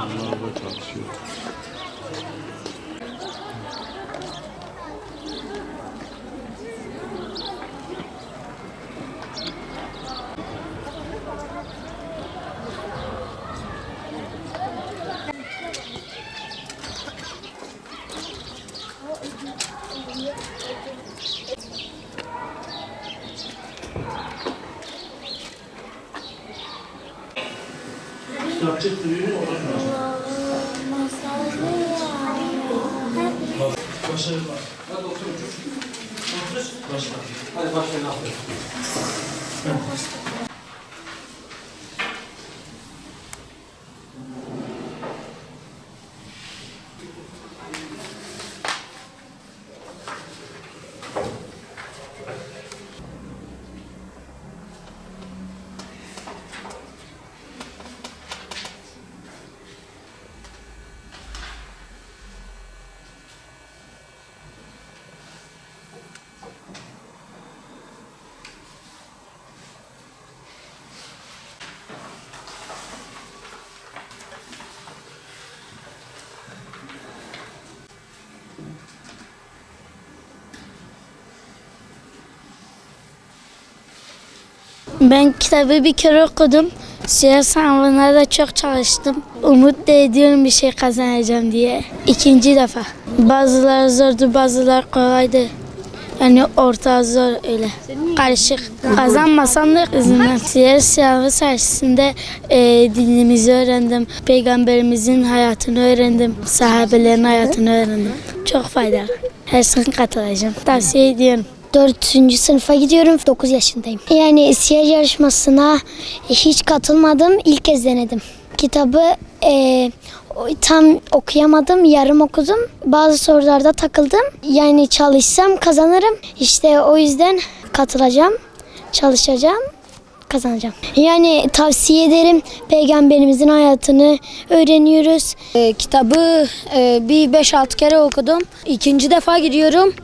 Onlar da çalışıyor. Hadi başlayın abi. Ben kitabı bir kere okudum. Siyer sınavına da çok çalıştım. Umut da ediyorum bir şey kazanacağım diye. İkinci defa. Bazıları zordu, bazıları kolaydı. Yani orta zor öyle. Karışık. Kazanmasam da kızımdan. Siyer sınavı sayesinde dinimizi öğrendim. Peygamberimizin hayatını öğrendim. Sahabelerin hayatını öğrendim. Çok faydalı. Her sene katılacağım. Tavsiye ediyorum. 4. sınıfa gidiyorum. 9 yaşındayım. Yani siyer yarışmasına hiç katılmadım. İlk kez denedim. Kitabı tam okuyamadım. Yarım okudum. Bazı sorularda takıldım. Yani çalışsam kazanırım. İşte o yüzden katılacağım. Çalışacağım. Kazanacağım. Yani tavsiye ederim. Peygamberimizin hayatını öğreniyoruz. Kitabı bir 5-6 kere okudum. İkinci defa gidiyorum.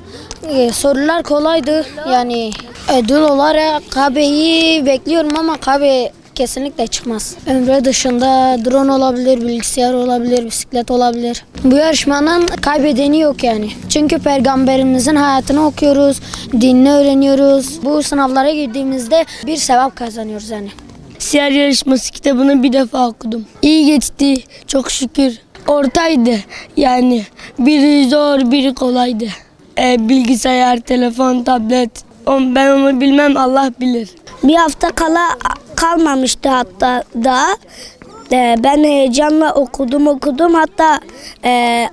Sorular kolaydı. Yani ödül olarak KB'yi bekliyorum ama KB kesinlikle çıkmaz. Ömre dışında drone olabilir, bilgisayar olabilir, bisiklet olabilir. Bu yarışmanın kaybedeni yok yani. Çünkü peygamberimizin hayatını okuyoruz, dinini öğreniyoruz. Bu sınavlara girdiğimizde bir sevap kazanıyoruz yani. Siyer yarışması kitabını bir defa okudum. İyi geçti çok şükür. Ortaydı yani. Biri zor, biri kolaydı. Bilgisayar, telefon, tablet. Ben onu bilmem, Allah bilir. Bir hafta kalmamıştı hatta daha. Ben heyecanla okudum. Hatta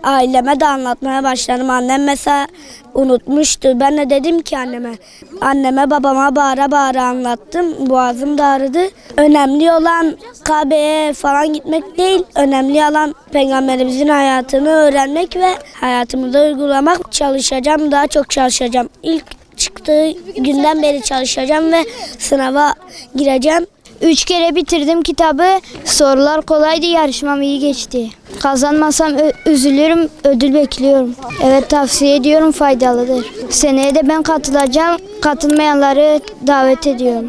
aileme de anlatmaya başladım. Annem mesela unutmuştu. Ben de dedim ki anneme babama bağıra anlattım. Boğazım da ağrıdı. Önemli olan Kabe'ye falan gitmek değil. Önemli olan Peygamberimizin hayatını öğrenmek ve hayatımızda uygulamak. Çalışacağım, daha çok çalışacağım. İlk çıktığı günden beri çalışacağım ve sınava gireceğim. 3 kere bitirdim kitabı. Sorular kolaydı, yarışmam iyi geçti. Kazanmasam üzülürüm, ödül bekliyorum. Evet, tavsiye ediyorum, faydalıdır. Seneye de ben katılacağım. Katılmayanları davet ediyorum.